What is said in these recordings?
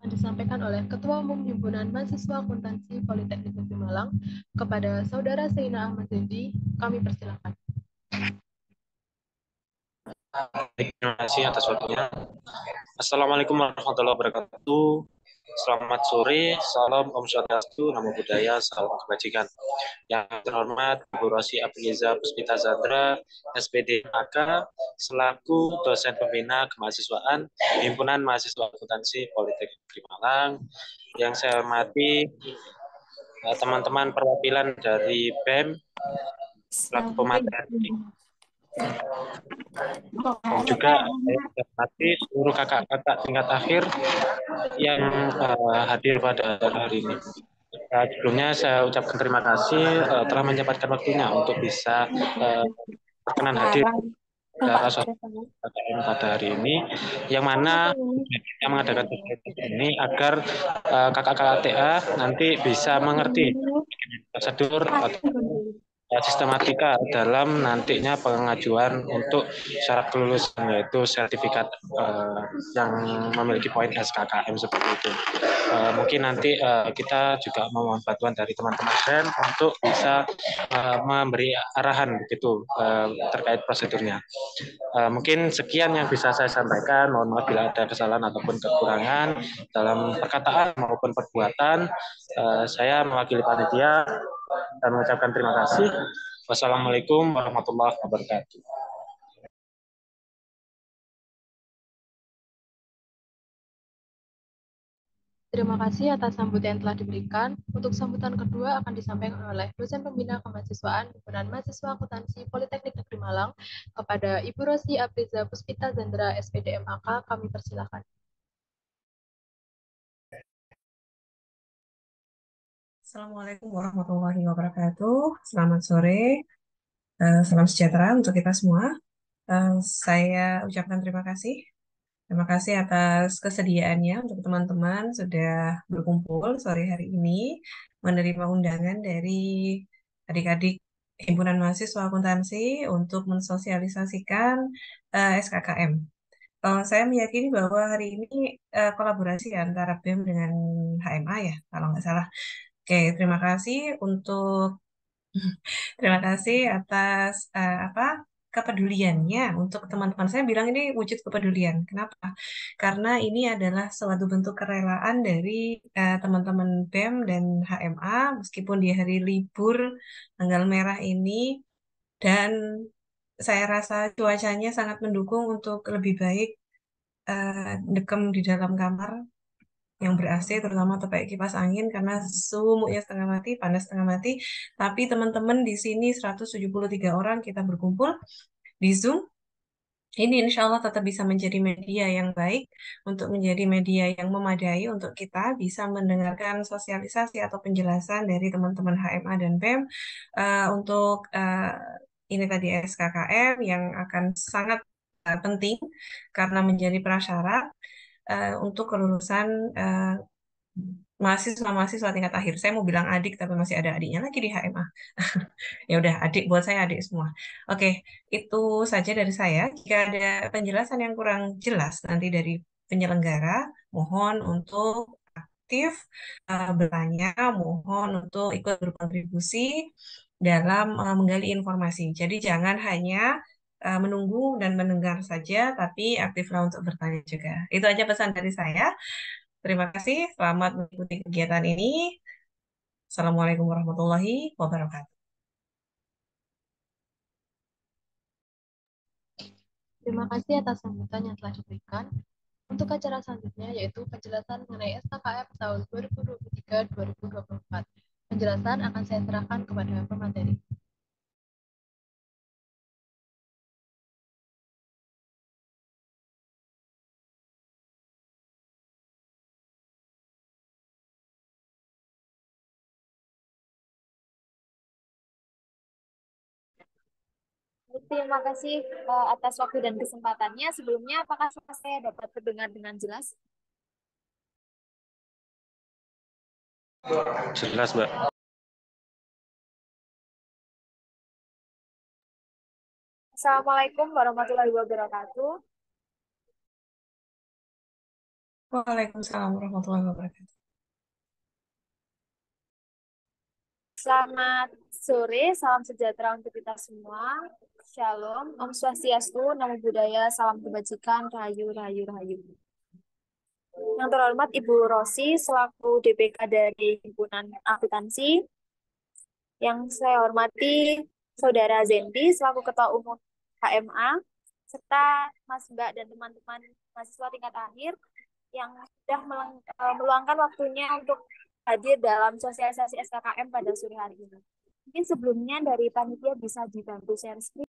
akan disampaikan oleh Ketua Umum Himpunan Mahasiswa Akuntansi Politeknik Negeri Malang kepada Saudara Seina Ahmad Zendi. Kami persilakan. Terima kasih atas waktunya. Assalamualaikum warahmatullahi wabarakatuh. Selamat sore, salam Om Swastiastu, Namo Buddhaya, salam kebajikan. Yang terhormat Ibu Rosi Apriza Puspita Zandra, SPD AK, selaku dosen pembina kemahasiswaan Himpunan Mahasiswa Akuntansi Politeknik Negeri Malang. Yang saya hormati teman-teman perwakilan dari BEM, selaku pemateri, dan juga saya hormati seluruh kakak-kakak tingkat akhir yang hadir pada hari ini. Sebelumnya saya ucapkan terima kasih telah menyempatkan waktunya untuk bisa berkenan hadir acara KKN pada hari ini, yang mana kita mengadakan kegiatan ini agar kakak-kakak TA nanti bisa mengerti prosedur atau sistematika dalam nantinya pengajuan untuk syarat kelulusan, yaitu sertifikat yang memiliki poin SKKM seperti itu. Mungkin nanti kita juga memohon bantuan dari teman-teman BEM untuk bisa memberi arahan begitu terkait prosedurnya. Mungkin sekian yang bisa saya sampaikan. Mohon maaf bila ada kesalahan ataupun kekurangan dalam perkataan maupun perbuatan. Saya mewakili panitia dan mengucapkan terima kasih. Wassalamualaikum warahmatullahi wabarakatuh. Terima kasih atas sambutan yang telah diberikan. Untuk sambutan kedua akan disampaikan oleh dosen pembina kemahasiswaan Himpunan Mahasiswa Akuntansi Politeknik Negeri Malang kepada Ibu Rosi Apriza Puspita Zandra, SPD MAK. Kami persilakan. Assalamualaikum warahmatullahi wabarakatuh. Selamat sore, salam sejahtera untuk kita semua. Saya ucapkan terima kasih. Terima kasih atas kesediaannya untuk teman-teman sudah berkumpul sore hari ini menerima undangan dari adik-adik Himpunan Mahasiswa Akuntansi untuk mensosialisasikan SKKM. Saya meyakini bahwa hari ini kolaborasi antara BEM dengan HMA ya, kalau nggak salah. Oke, terima kasih atas kepeduliannya untuk teman-teman. Saya bilang ini wujud kepedulian. Kenapa? Karena ini adalah suatu bentuk kerelaan dari teman-teman BEM dan HMA meskipun di hari libur tanggal merah ini, dan saya rasa cuacanya sangat mendukung untuk lebih baik dekem di dalam kamar yang ber-AC, terutama atau pakai kipas angin karena sumuknya setengah mati, panas setengah mati. Tapi teman-teman di sini 173 orang kita berkumpul di Zoom. Ini insya Allah tetap bisa menjadi media yang baik, untuk menjadi media yang memadai untuk kita bisa mendengarkan sosialisasi atau penjelasan dari teman-teman HMA dan BEM untuk ini tadi SKKM yang akan sangat penting karena menjadi prasyarat untuk kelulusan mahasiswa-mahasiswa tingkat akhir. Saya mau bilang adik tapi masih ada adiknya lagi di HMA. Ya udah, adik buat saya adik semua. Oke, itu saja dari saya. Jika ada penjelasan yang kurang jelas nanti dari penyelenggara, mohon untuk aktif bertanya, mohon untuk ikut berkontribusi dalam menggali informasi. Jadi jangan hanya menunggu dan mendengar saja, tapi aktiflah untuk bertanya juga. Itu aja pesan dari saya. Terima kasih, selamat mengikuti kegiatan ini. Assalamualaikum warahmatullahi wabarakatuh. Terima kasih atas sambutan yang telah diberikan. Untuk acara selanjutnya yaitu penjelasan mengenai SKKM tahun 2023-2024. Penjelasan akan saya serahkan kepada pemateri. Terima kasih atas waktu dan kesempatannya. Sebelumnya, apakah saya dapat terdengar dengan jelas? Jelas, Mbak. Assalamualaikum warahmatullahi wabarakatuh. Waalaikumsalam warahmatullahi wabarakatuh. Selamat sore, salam sejahtera untuk kita semua. Shalom, Om Swastiastu, Namo Buddhaya, salam kebajikan, rahayu, rahayu, rahayu. Yang terhormat Ibu Rosi selaku DPK dari Himpunan Akuntansi. Yang saya hormati Saudara Zendi selaku Ketua Umum HMA, serta Mas Mbak dan teman-teman mahasiswa tingkat akhir yang sudah meluangkan waktunya untuk hadir dalam sosialisasi SKKM pada sore hari ini. Mungkin sebelumnya dari panitia bisa dibantu share screen.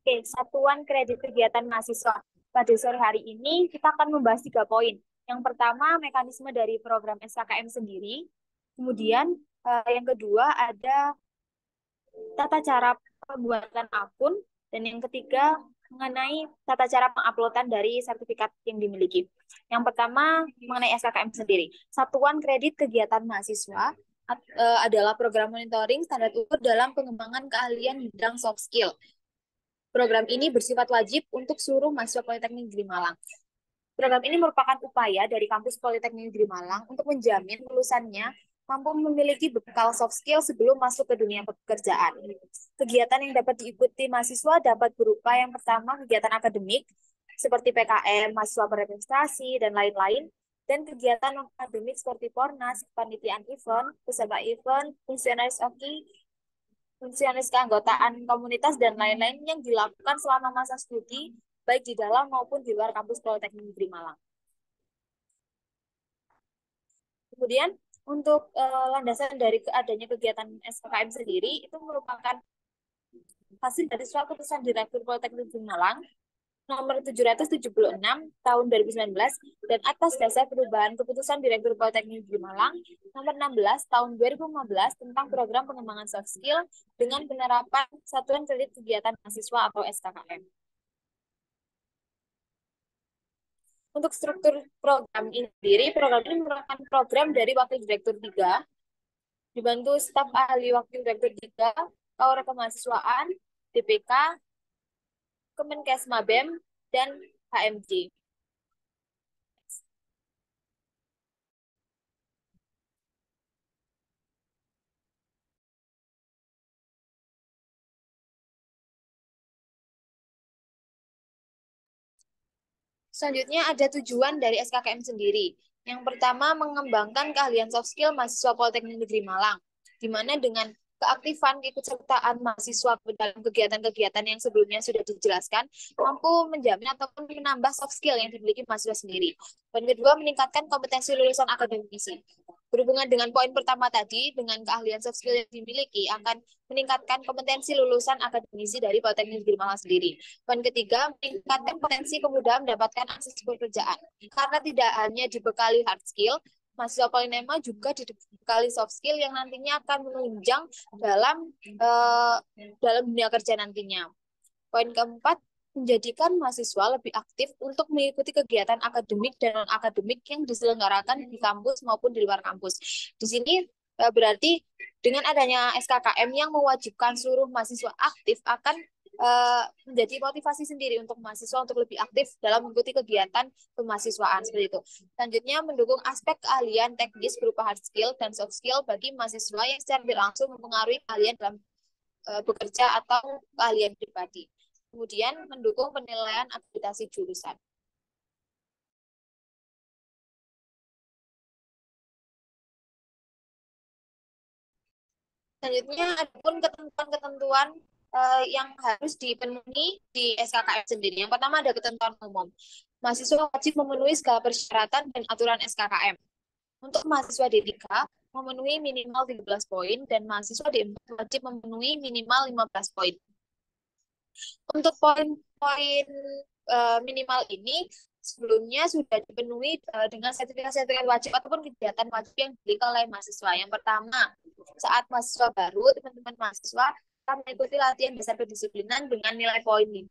Oke, satuan kredit kegiatan mahasiswa. Pada sore hari ini kita akan membahas 3 poin. Yang pertama, mekanisme dari program SKKM sendiri. Kemudian yang kedua ada tata cara pembuatan akun. Dan yang ketiga mengenai tata cara penguploadan dari sertifikat yang dimiliki. Yang pertama mengenai SKKM sendiri. Satuan kredit kegiatan mahasiswa adalah program monitoring standar ukur dalam pengembangan keahlian bidang soft skill. Program ini bersifat wajib untuk seluruh mahasiswa Politeknik Negeri Malang. Program ini merupakan upaya dari kampus Politeknik Negeri Malang untuk menjamin lulusannya mampu memiliki bekal soft skill sebelum masuk ke dunia pekerjaan. Kegiatan yang dapat diikuti mahasiswa dapat berupa yang pertama kegiatan akademik seperti PKM, mahasiswa berprestasi, dan lain-lain, dan kegiatan non-akademik seperti Pornas, panitiaan event, peserta event, fungsionaris OKI, fungsionaris keanggotaan komunitas, dan lain-lain yang dilakukan selama masa studi, baik di dalam maupun di luar kampus Politeknik Negeri Malang. Kemudian, untuk landasan dari adanya kegiatan SKKM sendiri, itu merupakan hasil dari surat keputusan Direktur Politeknik Negeri Malang nomor 776 tahun 2019 dan atas dasar perubahan keputusan Direktur Politeknik Negeri Malang nomor 16 tahun 2015 tentang program pengembangan soft skill dengan penerapan satuan kredit kegiatan mahasiswa atau SKKM. Untuk struktur program ini sendiri, program ini merupakan program dari Wakil Direktur 3, dibantu staf ahli Wakil Direktur 3, Kawara Kemahasiswaan, DPK, Kemenkes Mabem, dan HMJ. Selanjutnya ada tujuan dari SKKM sendiri. Yang pertama, mengembangkan keahlian soft skill mahasiswa Politeknik Negeri Malang, di mana dengan keaktifan keikutsertaan mahasiswa dalam kegiatan-kegiatan yang sebelumnya sudah dijelaskan, mampu menjamin ataupun menambah soft skill yang dimiliki mahasiswa sendiri. Dan kedua, meningkatkan kompetensi lulusan akademisi. Berhubungan dengan poin pertama tadi, dengan keahlian soft skill yang dimiliki akan meningkatkan kompetensi lulusan akademisi dari Politeknik Negeri Malang sendiri. Poin ketiga, meningkatkan potensi kemudahan mendapatkan akses pekerjaan. Karena tidak hanya dibekali hard skill, mahasiswa Polinema juga dibekali soft skill yang nantinya akan menunjang dalam dunia kerja nantinya. Poin keempat, menjadikan mahasiswa lebih aktif untuk mengikuti kegiatan akademik dan non-akademik yang diselenggarakan di kampus maupun di luar kampus. Di sini berarti dengan adanya SKKM yang mewajibkan seluruh mahasiswa aktif akan menjadi motivasi sendiri untuk mahasiswa untuk lebih aktif dalam mengikuti kegiatan kemahasiswaan seperti itu. Selanjutnya, mendukung aspek keahlian teknis berupa hard skill dan soft skill bagi mahasiswa yang secara langsung mempengaruhi keahlian dalam bekerja atau keahlian pribadi. Kemudian, mendukung penilaian akreditasi jurusan. Selanjutnya, ada pun ketentuan-ketentuan yang harus dipenuhi di SKKM sendiri. Yang pertama ada ketentuan umum. Mahasiswa wajib memenuhi segala persyaratan dan aturan SKKM. Untuk mahasiswa D3 memenuhi minimal 13 poin dan mahasiswa D4 wajib memenuhi minimal 15 poin. Untuk poin-poin minimal ini sebelumnya sudah dipenuhi dengan sertifikat-sertifikat wajib ataupun kegiatan wajib yang dimiliki oleh mahasiswa. Yang pertama, saat mahasiswa baru, teman-teman mahasiswa akan mengikuti latihan dasar kedisiplinan dengan nilai poin 5,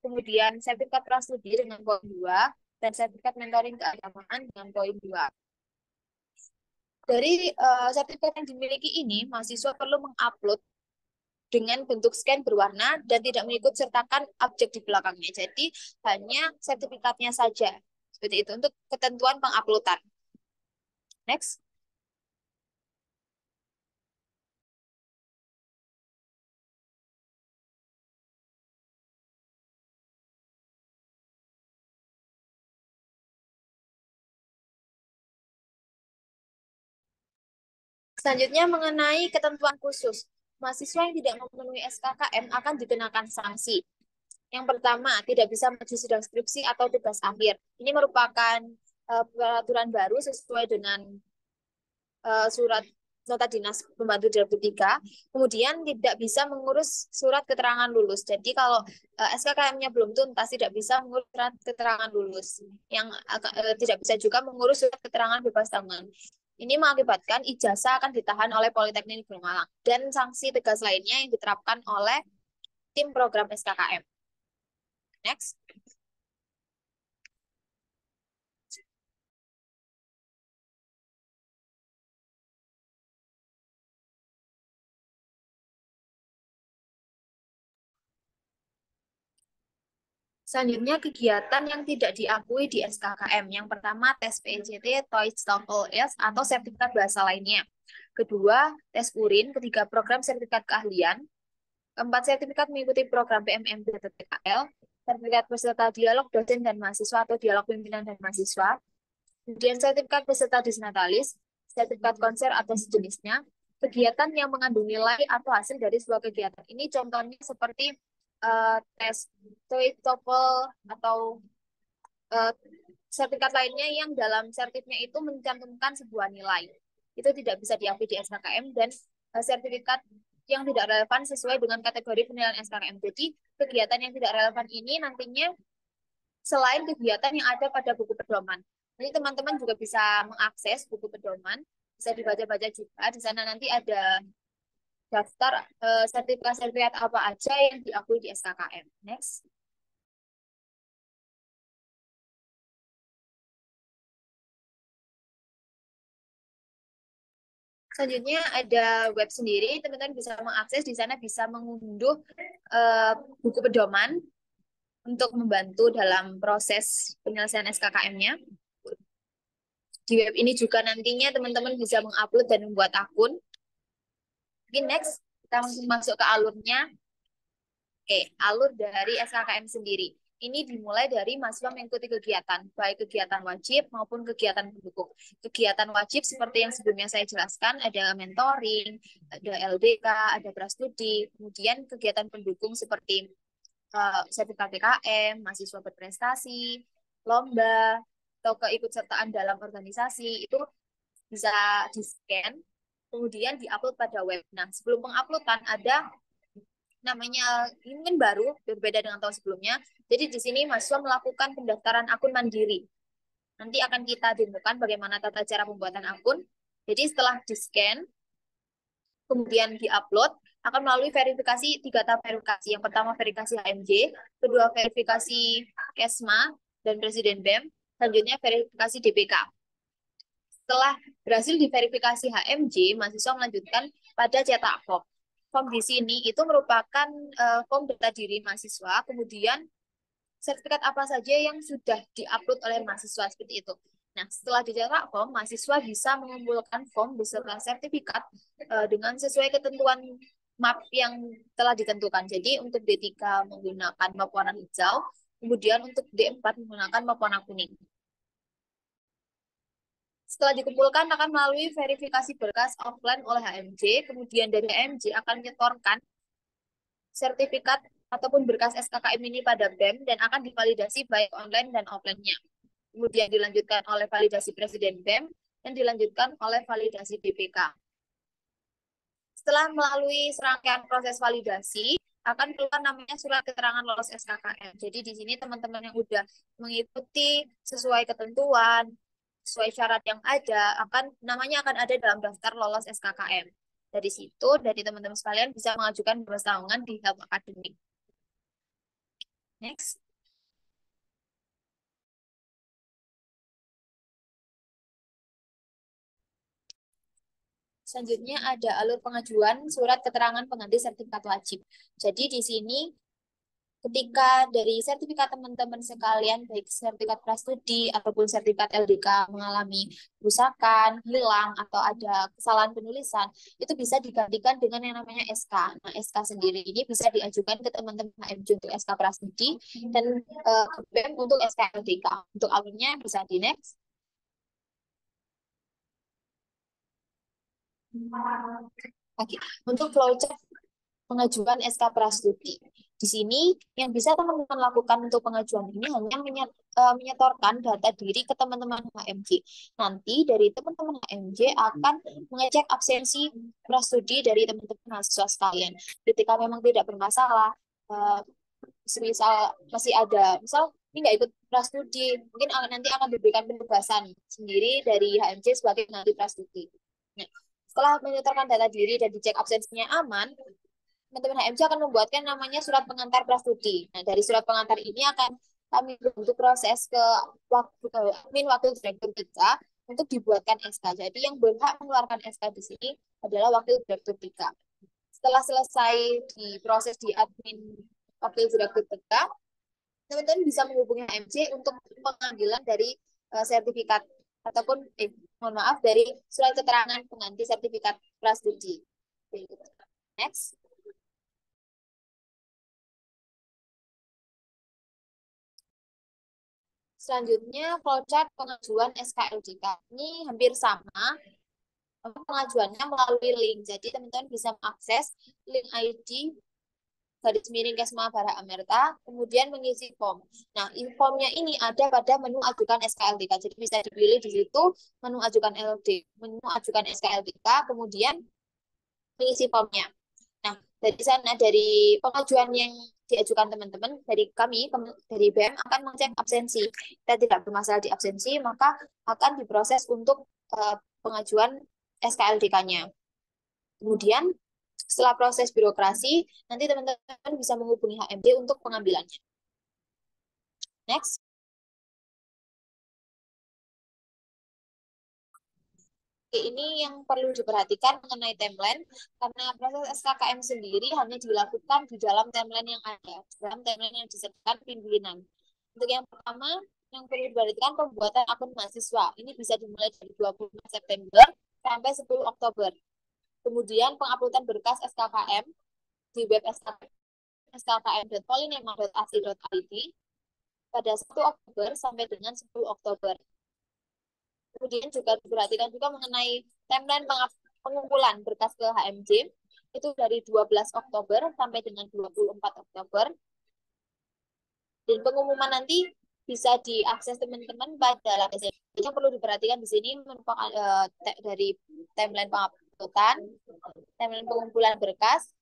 kemudian sertifikat prastudi dengan poin 2, dan sertifikat mentoring keagamaan dengan poin 2. Dari sertifikat yang dimiliki ini, mahasiswa perlu mengupload dengan bentuk scan berwarna dan tidak mengikut sertakan objek di belakangnya. Jadi hanya sertifikatnya saja. Seperti itu untuk ketentuan penguploadan. Next. Selanjutnya mengenai ketentuan khusus. Mahasiswa yang tidak memenuhi SKKM akan dikenakan sanksi. Yang pertama, tidak bisa maju sidang skripsi atau tugas akhir. Ini merupakan peraturan baru sesuai dengan surat nota dinas pembantu direktur 3. Kemudian tidak bisa mengurus surat keterangan lulus. Jadi kalau SKKM-nya belum tuntas tidak bisa mengurus surat keterangan lulus. Yang tidak bisa juga mengurus surat keterangan bebas tanggungan. Ini mengakibatkan ijazah akan ditahan oleh Politeknik Negeri Malang dan sanksi tegas lainnya yang diterapkan oleh tim program SKKM. Next. Selanjutnya, kegiatan yang tidak diakui di SKKM. Yang pertama, tes PJT, TOEIC, TOEFL, IELTS, atau sertifikat bahasa lainnya. Kedua, tes urin. Ketiga, program sertifikat keahlian. Keempat, sertifikat mengikuti program PMMP atau PKL. Sertifikat peserta dialog dosen dan mahasiswa atau dialog pimpinan dan mahasiswa. Kemudian sertifikat peserta disnatalis, sertifikat konser atau sejenisnya. Kegiatan yang mengandung nilai atau hasil dari sebuah kegiatan. Ini contohnya seperti tes TOEIC, TOEFL, atau uh, sertifikat lainnya yang dalam sertifnya itu mencantumkan sebuah nilai. Itu tidak bisa diakui di SKKM dan sertifikat yang tidak relevan sesuai dengan kategori penilaian SKKM. Jadi kegiatan yang tidak relevan ini nantinya selain kegiatan yang ada pada buku pedoman. Jadi teman-teman juga bisa mengakses buku pedoman, bisa dibaca-baca juga. Di sana nanti ada daftar sertifikat-sertifikat apa aja yang diakui di SKKM. Next. Selanjutnya ada web sendiri, teman-teman bisa mengakses, di sana bisa mengunduh buku pedoman untuk membantu dalam proses penyelesaian SKKM-nya. Di web ini juga nantinya teman-teman bisa mengupload dan membuat akun. Oke, next, kita langsung masuk ke alurnya. Oke, alur dari SKKM sendiri. Ini dimulai dari mahasiswa mengikuti kegiatan, baik kegiatan wajib maupun kegiatan pendukung. Kegiatan wajib seperti yang sebelumnya saya jelaskan, ada mentoring, ada LDK, ada prastudi, kemudian kegiatan pendukung seperti sertifikat PKM, mahasiswa berprestasi, lomba, atau keikutsertaan dalam organisasi, itu bisa di-scan, kemudian di-upload pada web. Nah, sebelum penguploadan ada namanya, ini mungkin baru, berbeda dengan tahun sebelumnya. Jadi di sini mahasiswa melakukan pendaftaran akun mandiri. Nanti akan kita demokan bagaimana tata cara pembuatan akun. Jadi setelah di-scan, kemudian di-upload, akan melalui verifikasi 3 tahap verifikasi. Yang pertama verifikasi HMJ, kedua verifikasi KESMA dan Presiden BEM, selanjutnya verifikasi DPK. Setelah berhasil diverifikasi HMJ, mahasiswa melanjutkan pada cetak form. Form di sini itu merupakan form data diri mahasiswa, kemudian sertifikat apa saja yang sudah diupload oleh mahasiswa, seperti itu. Nah, setelah dicetak form, mahasiswa bisa mengumpulkan form beserta sertifikat dengan sesuai ketentuan map yang telah ditentukan. Jadi untuk D3 menggunakan map warna hijau, kemudian untuk D4 menggunakan map warna kuning. Setelah dikumpulkan akan melalui verifikasi berkas offline oleh HMJ, kemudian dari HMJ akan menyetorkan sertifikat ataupun berkas SKKM ini pada BEM dan akan divalidasi baik online dan offline-nya. Kemudian dilanjutkan oleh validasi Presiden BEM dan dilanjutkan oleh validasi DPK. Setelah melalui serangkaian proses validasi, akan keluar namanya surat keterangan lolos SKKM. Jadi di sini teman-teman yang udah mengikuti sesuai ketentuan, sesuai syarat yang ada, namanya akan ada dalam daftar lolos SKKM. Dari situ, dari teman-teman sekalian bisa mengajukan bebas tanggungan di Help Academic. Next. Selanjutnya ada alur pengajuan surat keterangan pengganti sertifikat wajib. Jadi di sini ketika dari sertifikat teman-teman sekalian, baik sertifikat prastudi ataupun sertifikat LDK mengalami kerusakan, hilang, atau ada kesalahan penulisan, itu bisa digantikan dengan yang namanya SK. Nah, SK sendiri ini bisa diajukan ke teman-teman HMJ untuk SK prastudi dan ke BEM untuk SK LDK. Untuk alurnya bisa di next. Oke, untuk flowchart pengajuan SK prastudi. Di sini yang bisa teman-teman lakukan untuk pengajuan ini hanya menyetorkan data diri ke teman-teman HMJ. Nanti dari teman-teman HMJ akan mengecek absensi prastudi dari teman-teman mahasiswa sekalian. Ketika memang tidak bermasalah, misal masih ada, misal ini nggak ikut prastudi, mungkin nanti akan diberikan penugasan sendiri dari HMJ sebagai pengganti prastudi. Nah, setelah menyetorkan data diri dan dicek absensinya aman, teman-teman HMJ akan membuatkan namanya surat pengantar prastudi. Nah, dari surat pengantar ini akan kami bentuk proses ke admin wakil direktur kita untuk dibuatkan SK. Jadi yang berhak mengeluarkan SK di sini adalah wakil direktur kita. Setelah selesai diproses di admin wakil direktur kita, teman-teman bisa menghubungi HMJ untuk pengambilan dari sertifikat ataupun mohon maaf dari surat keterangan pengganti sertifikat prastudi. Next. Selanjutnya, flowchart pengajuan SKLDK. Ini hampir sama, pengajuannya melalui link. Jadi, teman-teman bisa mengakses link ID _Kesma Bara Amerta, kemudian mengisi form. Nah, formnya ini ada pada menu ajukan SKLDK. Jadi, bisa dipilih di situ menu ajukan menu ajukan SKLDK, kemudian mengisi formnya. Nah, dari sana, dari pengajuan yang diajukan teman-teman, dari kami, dari BEM, akan mengecek absensi. Kita tidak bermasalah di absensi, maka akan diproses untuk pengajuan SKLDK-nya. Kemudian, setelah proses birokrasi, nanti teman-teman bisa menghubungi HMD untuk pengambilannya. Next. Ini yang perlu diperhatikan mengenai timeline, karena proses SKKM sendiri hanya dilakukan di dalam timeline yang ada, dalam timeline yang disediakan pimpinan. Untuk yang pertama, yang perlu diperhatikan pembuatan akun mahasiswa. Ini bisa dimulai dari 25 September sampai 10 Oktober. Kemudian penguploadan berkas SKKM di web skkm.polinema.ac.id pada 1 Oktober sampai dengan 10 Oktober. Kemudian juga diperhatikan juga mengenai timeline pengumpulan berkas ke HMJ itu dari 12 Oktober sampai dengan 24 Oktober. Dan pengumuman nanti bisa diakses teman-teman pada laptop. Yang perlu diperhatikan di sini merupakan dari timeline penguploadan, timeline pengumpulan berkas,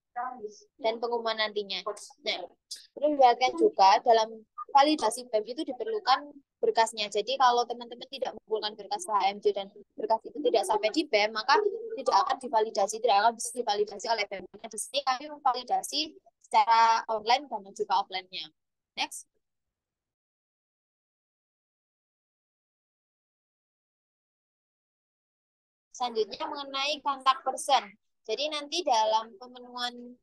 dan pengumuman nantinya. Nah, perlu diperhatikan juga dalam validasi BEM itu diperlukan berkasnya. Jadi kalau teman-teman tidak mengumpulkan berkas HMJ dan berkas itu tidak sampai di BEM, maka tidak akan divalidasi, tidak akan bisa divalidasi oleh BEM. Di sini kami memvalidasi secara online dan juga offline-nya. Next. Selanjutnya mengenai kontak person. Jadi nanti dalam pemenuhan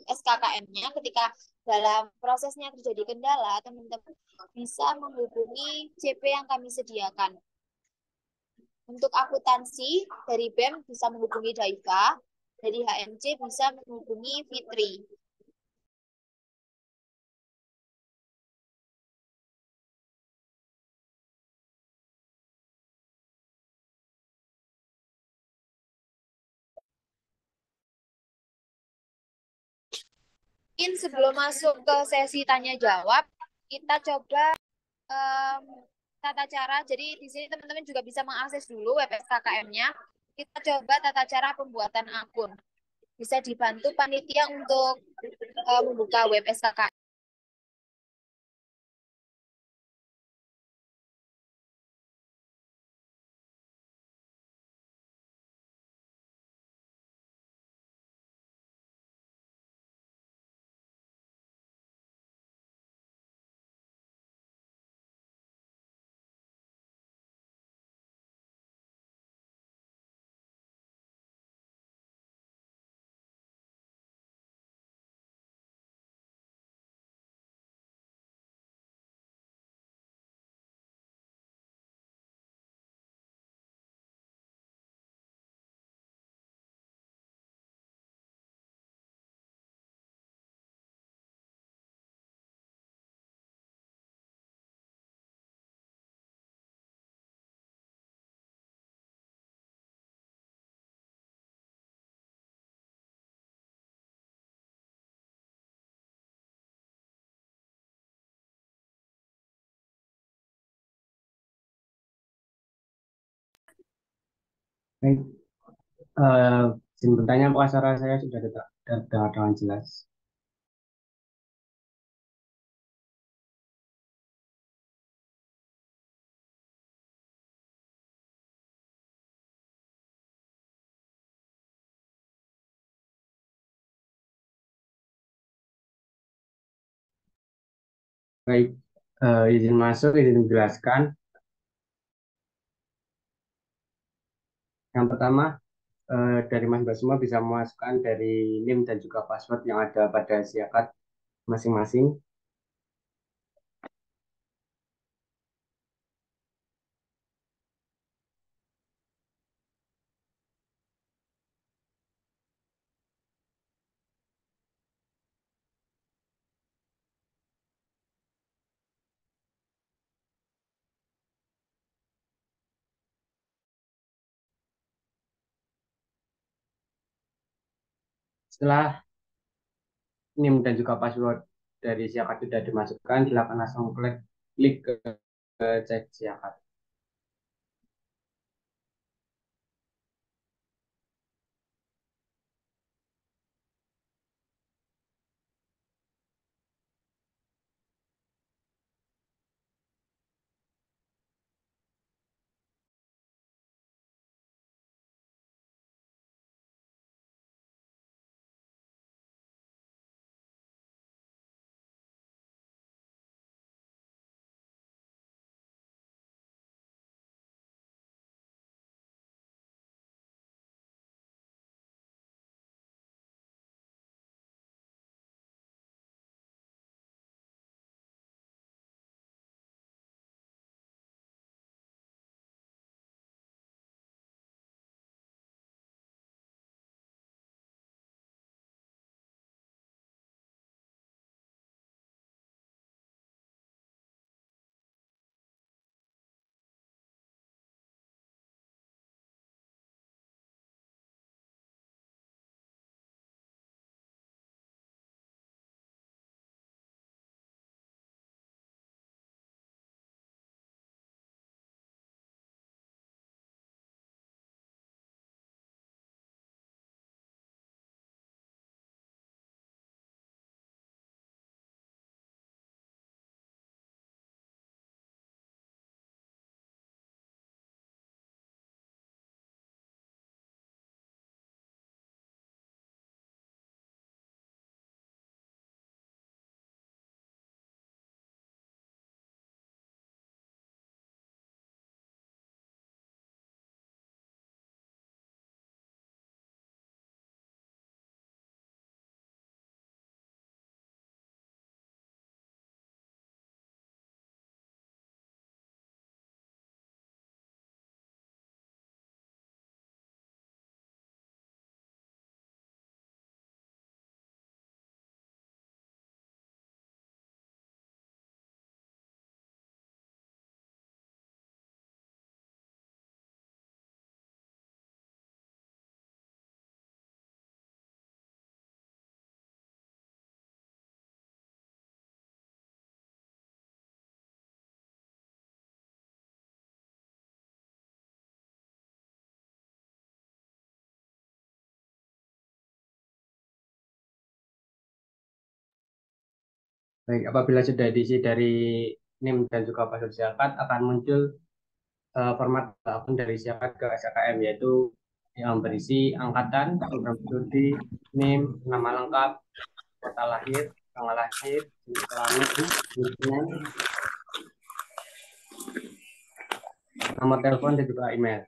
SKKM-nya ketika dalam prosesnya terjadi kendala, teman-teman bisa menghubungi CP yang kami sediakan. Untuk akuntansi dari BEM bisa menghubungi Daiva, dari HMC bisa menghubungi Fitri. Mungkin sebelum masuk ke sesi tanya jawab, kita coba tata cara. Jadi di sini teman-teman juga bisa mengakses dulu web SKKM-nya. Kita coba tata cara pembuatan akun. Bisa dibantu panitia untuk membuka web SKKM. Baik, eh, izin bertanya apakah suara saya sudah terdengar dengan jelas? Baik, izin masuk, izin menjelaskan. Yang pertama, dari Mas semua bisa memasukkan dari NIM dan juga password yang ada pada siakat masing-masing. Setelah NIM dan juga password dari siakat sudah dimasukkan, silakan langsung klik ke cek siakat. Baik, apabila sudah diisi dari NIM dan juga password siakat, akan muncul format akun dari siakat ke SKKM, yaitu yang berisi angkatan, program studi, NIM, nama lengkap, kota lahir, tanggal lahir, jenis kelamin, nickname, nomor telepon, dan juga email.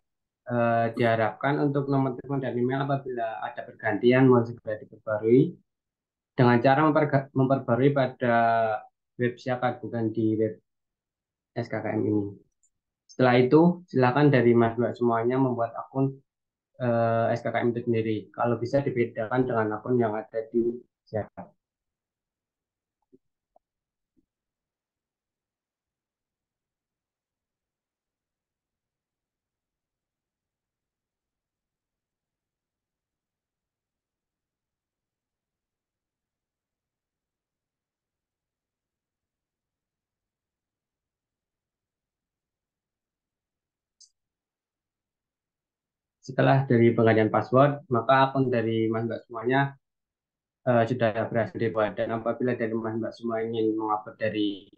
Diharapkan untuk nomor telepon dan email apabila ada pergantian mau segera diperbarui dengan cara memperbarui pada web siakat, bukan di web SKKM ini. Setelah itu, silakan dari Mas Dua semuanya membuat akun SKKM itu sendiri. Kalau bisa dibedakan dengan akun yang ada di siakat. Setelah dari penggantian password, maka akun dari mahasiswa semuanya sudah berhasil dibuat. Dan apabila dari mahasiswa semua ingin mengupload dari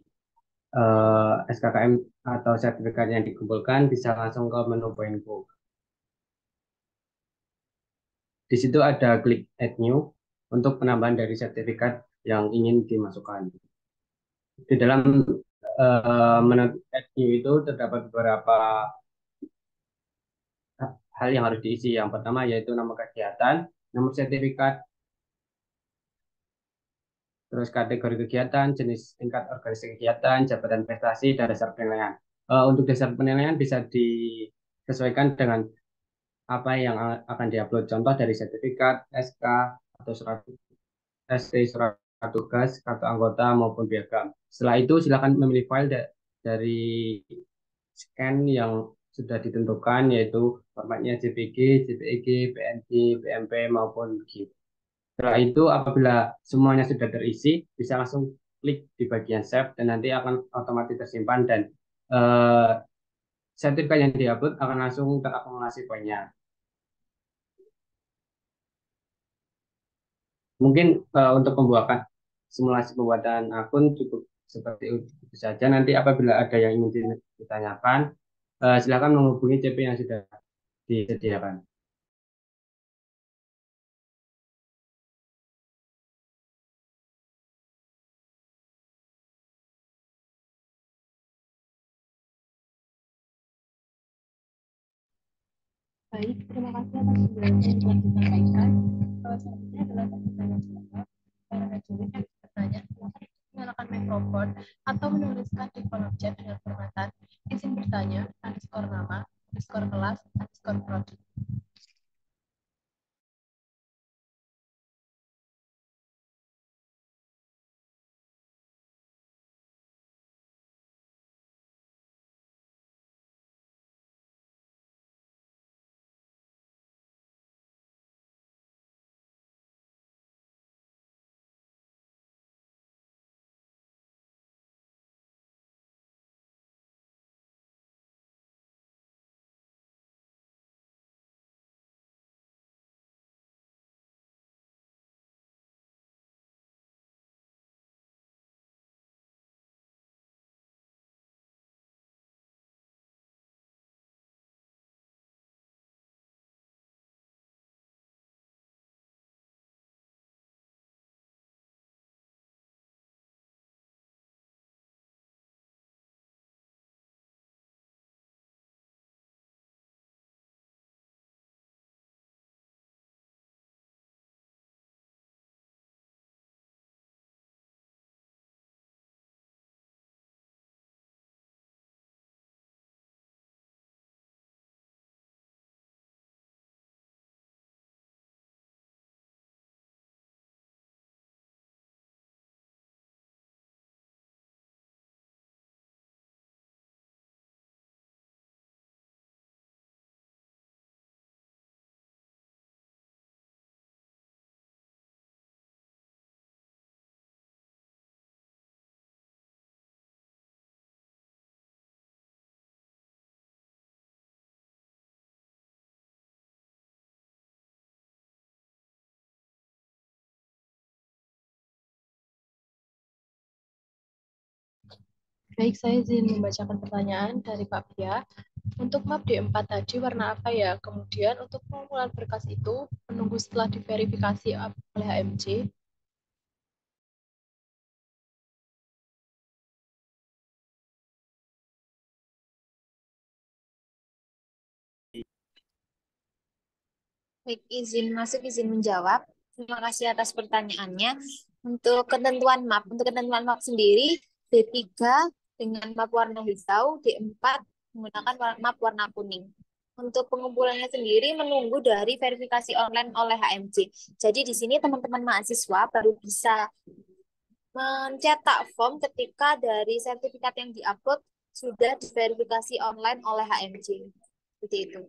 SKKM atau sertifikat yang dikumpulkan, bisa langsung ke menu info. Di situ ada klik Add New untuk penambahan dari sertifikat yang ingin dimasukkan. Di dalam menu Add New itu terdapat beberapa hal yang harus diisi. Yang pertama yaitu nama kegiatan, nomor sertifikat, terus kategori kegiatan, jenis tingkat organisasi kegiatan, jabatan prestasi, dan dasar penilaian. Untuk dasar penilaian bisa disesuaikan dengan apa yang akan diupload. Contoh dari sertifikat, SK, atau surat ST, surat tugas, kartu anggota, maupun piagam. Setelah itu, silakan memilih file dari scan yang sudah ditentukan, yaitu formatnya JPG, JPEG, PNG, PMP, maupun GIF. Setelah itu, apabila semuanya sudah terisi, bisa langsung klik di bagian save dan nanti akan otomatis tersimpan dan eh, sertifikat yang diupload akan langsung terakumulasi poinnya. Mungkin untuk pembuatan simulasi pembuatan akun cukup seperti itu saja. Nanti apabila ada yang ingin ditanyakan, silakan menghubungi CP yang sudah disediakan. Baik, terima kasih atas penjelasan yang telah disampaikan. Selanjutnya adalah sesi tanya jawab. Para juri yang bertanya, silakan menyalakan mikrofon atau menuliskan di kolom chat dengan formatan izin bertanya, underscore nama, underscore kelas, underscore prodi. Baik, saya izin membacakan pertanyaan dari Pak Pia. Untuk map D4 tadi warna apa ya? Kemudian untuk pengumpulan berkas itu menunggu setelah diverifikasi oleh HMC. Baik, izin masuk, izin menjawab. Terima kasih atas pertanyaannya. Untuk ketentuan map sendiri, D3 dengan map warna hijau, D4 menggunakan map warna kuning. Untuk pengumpulannya sendiri menunggu dari verifikasi online oleh HMC. Jadi di sini teman-teman mahasiswa baru bisa mencetak form ketika dari sertifikat yang diupload sudah diverifikasi online oleh HMC. Seperti itu.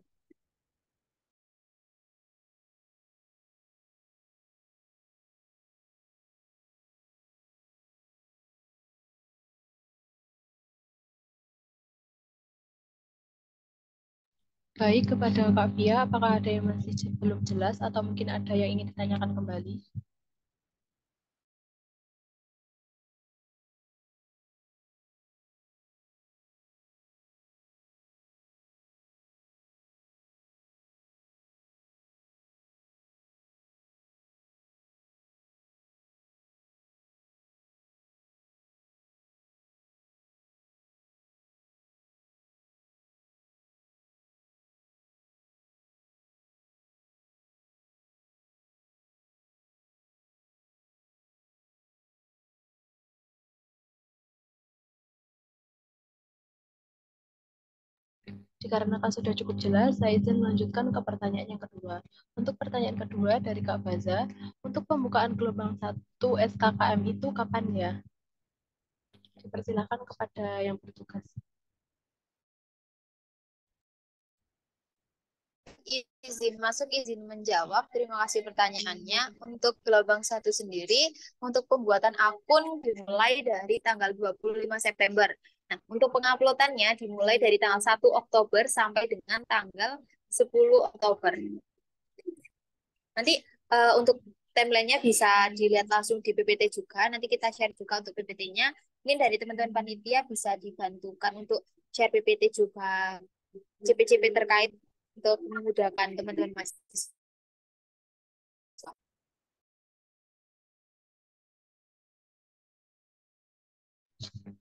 Baik, kepada Kak Via, apakah ada yang masih belum jelas atau mungkin ada yang ingin ditanyakan kembali? Dikarenakan sudah cukup jelas, saya izin melanjutkan ke pertanyaan yang kedua. Untuk pertanyaan kedua dari Kak Baza, untuk pembukaan gelombang 1 SKKM itu kapan ya? Dipersilakan kepada yang bertugas. Izin masuk, izin menjawab. Terima kasih pertanyaannya. Untuk gelombang satu sendiri, untuk pembuatan akun dimulai dari tanggal 25 September. Nah, untuk penguploadannya dimulai dari tanggal 1 Oktober sampai dengan tanggal 10 Oktober. Nanti untuk timelinenya bisa dilihat langsung di PPT juga. Nanti kita share juga untuk PPT-nya. Mungkin dari teman-teman panitia bisa dibantukan untuk share PPT juga, CP-CP terkait untuk memudahkan teman-teman mahasiswa.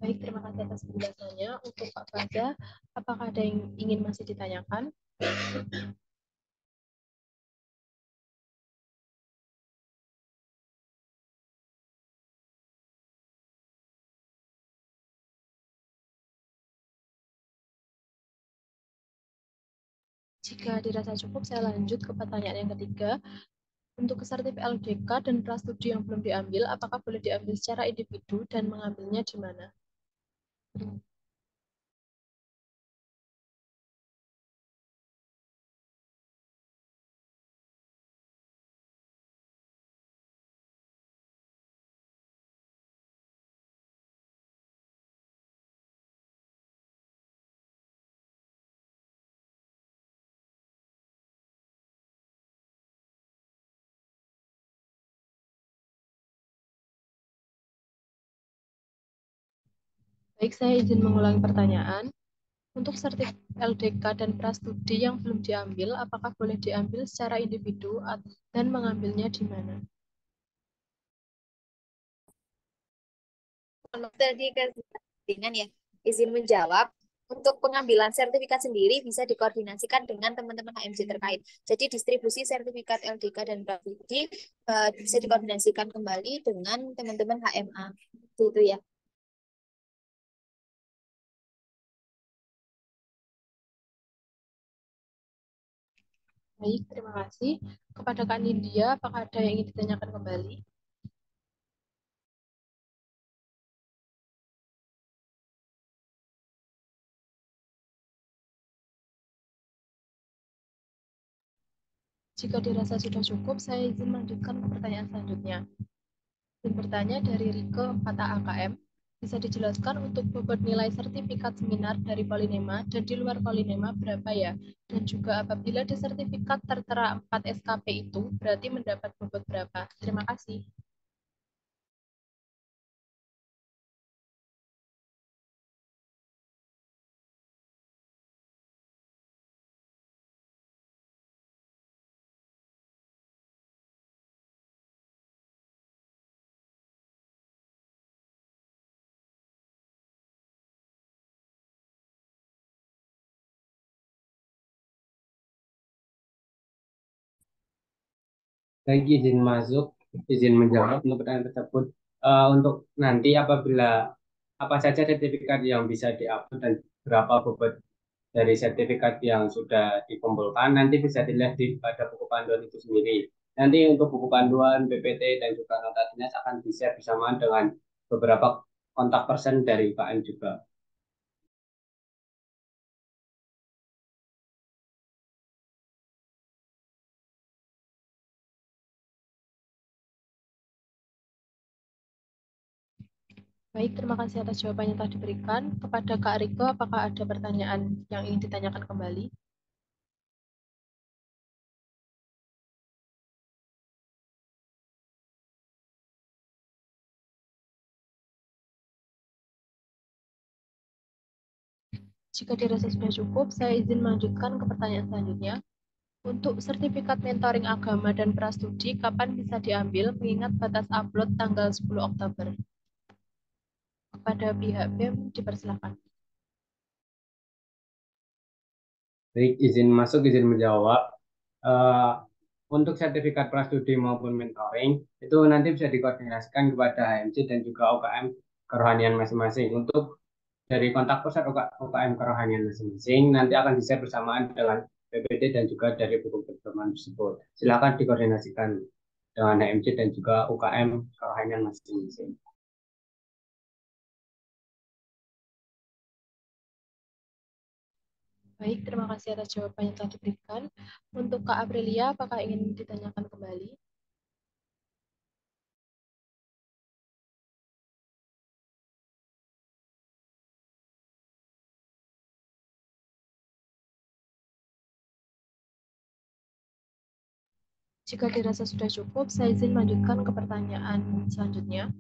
Baik, terima kasih atas penjelasannya. Untuk Pak Baza, apakah ada yang ingin masih ditanyakan? Jika dirasa cukup, saya lanjut ke pertanyaan yang ketiga. Untuk sertif LDK dan prastudi yang belum diambil, apakah boleh diambil secara individu dan mengambilnya di mana? Baik, saya izin mengulangi pertanyaan. Untuk sertif LDK dan prastudi yang belum diambil, apakah boleh diambil secara individu dan mengambilnya di mana? Tadi dengan ya, izin menjawab. Untuk pengambilan sertifikat sendiri bisa dikoordinasikan dengan teman-teman HMJ terkait. Jadi distribusi sertifikat LDK dan prastudi bisa dikoordinasikan kembali dengan teman-teman HMA. Itu ya. Baik, terima kasih. Kepada Kak Nindya, apakah ada yang ingin ditanyakan kembali? Jika dirasa sudah cukup, saya izin melanjutkan ke pertanyaan selanjutnya. Dan bertanya dari Rike 4A AKM, bisa dijelaskan untuk bobot nilai sertifikat seminar dari Polinema dan di luar Polinema berapa ya? Dan juga apabila di sertifikat tertera 4 SKP itu, berarti mendapat bobot berapa? Terima kasih. Lagi izin masuk, izin menjawab untuk pertanyaan tersebut. Untuk nanti apabila apa saja sertifikat yang bisa diupload dan berapa bobot dari sertifikat yang sudah dikumpulkan nanti bisa dilihat di pada buku panduan itu sendiri. Nanti untuk buku panduan, PPT, dan juga nota dinas akan di-share bersamaan dengan beberapa kontak person dari KM juga. Baik, terima kasih atas jawabannya yang telah diberikan. Kepada Kak Riko, apakah ada pertanyaan yang ingin ditanyakan kembali? Jika dirasa sudah cukup, saya izin melanjutkan ke pertanyaan selanjutnya. Untuk sertifikat mentoring agama dan prastudi, kapan bisa diambil mengingat batas upload tanggal 10 Oktober? Kepada pihak BEM dipersilakan. Baik, izin masuk, izin menjawab. Eh, untuk sertifikat prastudi maupun mentoring, itu nanti bisa dikoordinasikan kepada HMC dan juga UKM kerohanian masing-masing. Untuk dari kontak pusat UKM kerohanian masing-masing, nanti akan di-share bersamaan dengan PPD dan juga dari buku pedoman tersebut. Silakan dikoordinasikan dengan HMC dan juga UKM kerohanian masing-masing. Baik, terima kasih atas jawaban yang telah diberikan. Untuk Kak Aprilia, apakah ingin ditanyakan kembali? Jika dirasa sudah cukup, saya izin melanjutkan ke pertanyaan selanjutnya.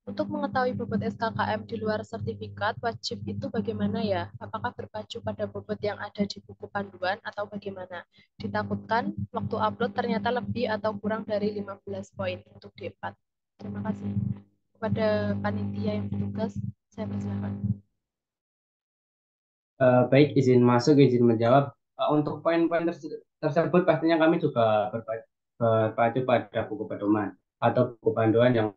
Untuk mengetahui bobot SKKM di luar sertifikat, wajib itu bagaimana ya? Apakah berpacu pada bobot yang ada di buku panduan atau bagaimana? Ditakutkan waktu upload ternyata lebih atau kurang dari 15 poin untuk D4. Terima kasih. Kepada panitia yang bertugas, saya persilakan. Baik, izin masuk, izin menjawab. Untuk poin-poin tersebut pastinya kami juga berpacu pada buku pedoman atau buku panduan yang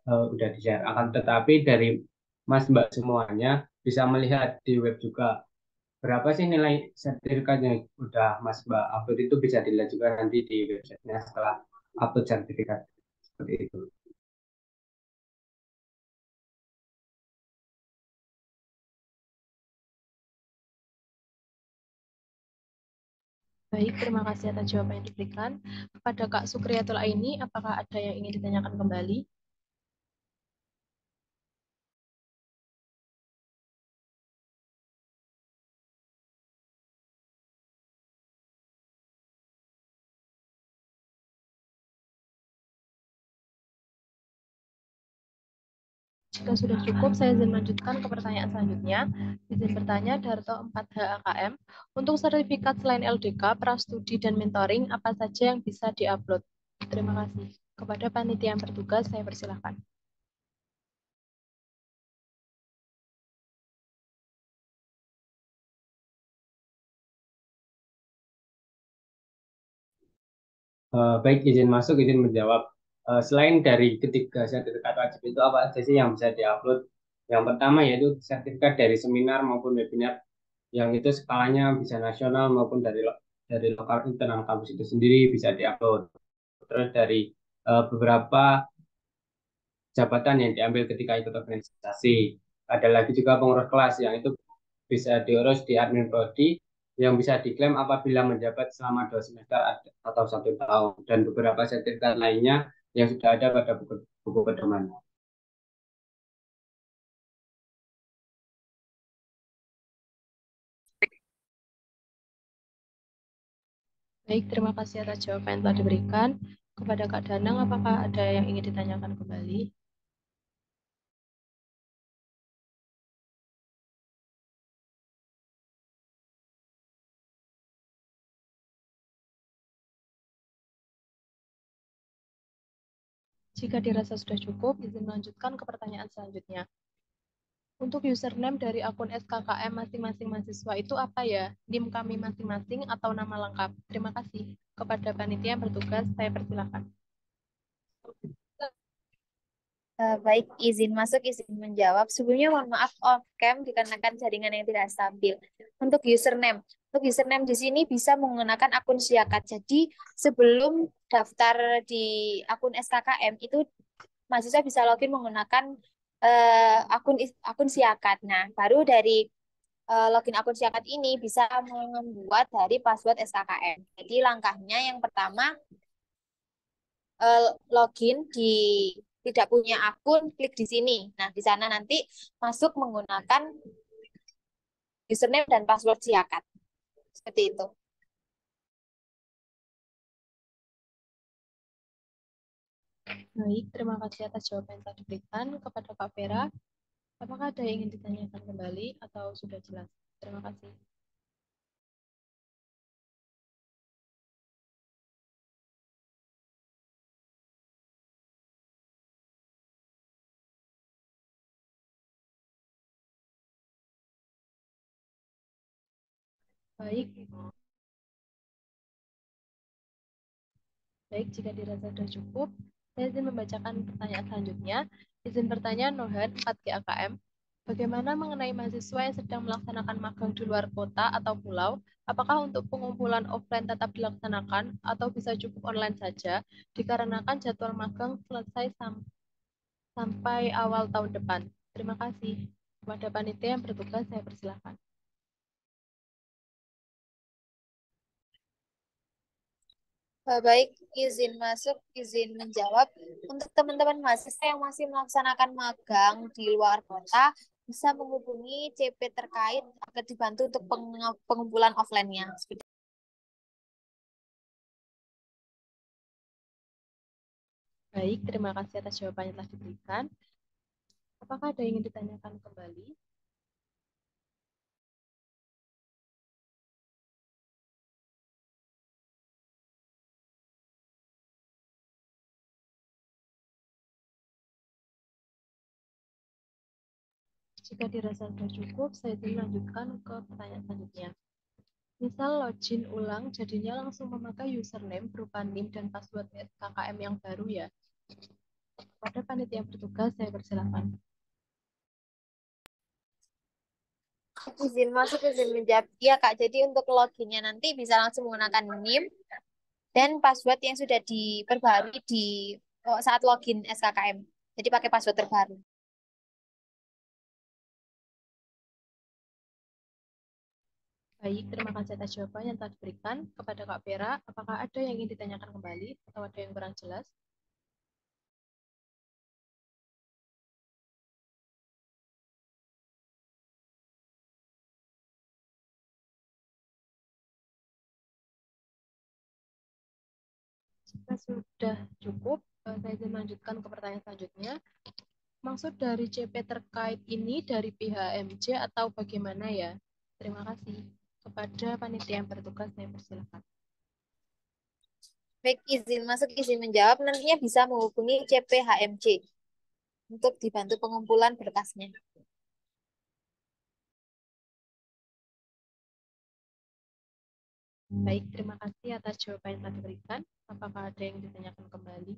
sudah di-share. Akan tetapi dari Mas Mbak semuanya bisa melihat di web juga berapa sih nilai sertifikat yang sudah Mas Mbak upload, itu bisa dilihat juga nanti di websitenya setelah upload sertifikat seperti itu. Baik, terima kasih atas jawaban yang diberikan. Kepada Kak Sukriyatul Aini, apakah ada yang ingin ditanyakan kembali? Jika sudah cukup, saya izin melanjutkan ke pertanyaan selanjutnya. Izin bertanya, Darto 4H AKM. Untuk sertifikat selain LDK, prastudi, dan mentoring, apa saja yang bisa diupload? Terima kasih. Kepada panitia yang bertugas, saya persilahkan. Baik, izin masuk, izin menjawab. Selain dari ketiga sertifikat wajib itu, apa aja sih yang bisa diupload? Yang pertama yaitu sertifikat dari seminar maupun webinar yang itu skalanya bisa nasional maupun dari lokal internal kampus itu sendiri bisa diupload. Terus dari beberapa jabatan yang diambil ketika ikut organisasi. Ada lagi juga pengurus kelas yang itu bisa diurus di admin prodi yang bisa diklaim apabila menjabat selama 2 semester atau 1 tahun, dan beberapa sertifikat lainnya yang sudah ada pada buku pedoman. Baik, terima kasih atas jawaban yang telah diberikan. Kepada Kak Danang, apakah ada yang ingin ditanyakan kembali? Jika dirasa sudah cukup, izin melanjutkan ke pertanyaan selanjutnya. Untuk username dari akun SKKM masing-masing mahasiswa itu apa ya? NIM kami masing-masing atau nama lengkap? Terima kasih. Kepada panitia yang bertugas, saya persilakan. Baik, izin masuk, izin menjawab. Sebelumnya mohon maaf off cam dikarenakan jaringan yang tidak stabil. Untuk username di sini bisa menggunakan akun Siakat. Jadi sebelum daftar di akun SKKM itu mahasiswa bisa login menggunakan akun Siakat. Nah, baru dari login akun Siakat ini bisa membuat dari password SKKM. Jadi langkahnya yang pertama login di tidak punya akun, klik di sini. Nah, di sana nanti masuk menggunakan username dan password Siakat. Seperti itu. Baik, terima kasih atas jawaban yang telah diberikan. Kepada Kak Vera, apakah ada yang ingin ditanyakan kembali atau sudah jelas? Terima kasih. Baik, baik jika dirasa sudah cukup, saya izin membacakan pertanyaan selanjutnya. Izin bertanya Nohen 4 GAKM. Bagaimana mengenai mahasiswa yang sedang melaksanakan magang di luar kota atau pulau? Apakah untuk pengumpulan offline tetap dilaksanakan atau bisa cukup online saja? Dikarenakan jadwal magang selesai sampai awal tahun depan. Terima kasih. Kepada panitia yang bertugas, saya persilahkan. Baik, izin masuk, izin menjawab. Untuk teman-teman mahasiswa yang masih melaksanakan magang di luar kota, bisa menghubungi CP terkait agar dibantu untuk pengumpulan offline-nya. Baik, terima kasih atas jawabannya telah diberikan. Apakah ada yang ingin ditanyakan kembali? Jika dirasa sudah cukup, saya ingin lanjutkan ke pertanyaan selanjutnya. Misal login ulang, jadinya langsung memakai username berupa NIM dan password SKKM yang baru ya. Pada panitia yang bertugas, saya persilakan. Izin masuk, izin menjawab. Iya, Kak. Jadi untuk loginnya nanti bisa langsung menggunakan NIM dan password yang sudah diperbarui di saat login SKKM. Jadi pakai password terbaru. Baik, terima kasih atas jawaban yang telah diberikan. Kepada Kak Vera, apakah ada yang ingin ditanyakan kembali atau ada yang kurang jelas? Jika sudah cukup, saya ingin melanjutkan ke pertanyaan selanjutnya. Maksud dari CP terkait ini dari pihak MJ atau bagaimana ya? Terima kasih. Kepada panitia yang bertugas, saya persilakan. Baik, izin masuk, izin menjawab. Nantinya bisa menghubungi CP HMJ untuk dibantu pengumpulan berkasnya. Baik, terima kasih atas jawaban yang telah diberikan. Apakah ada yang ditanyakan kembali?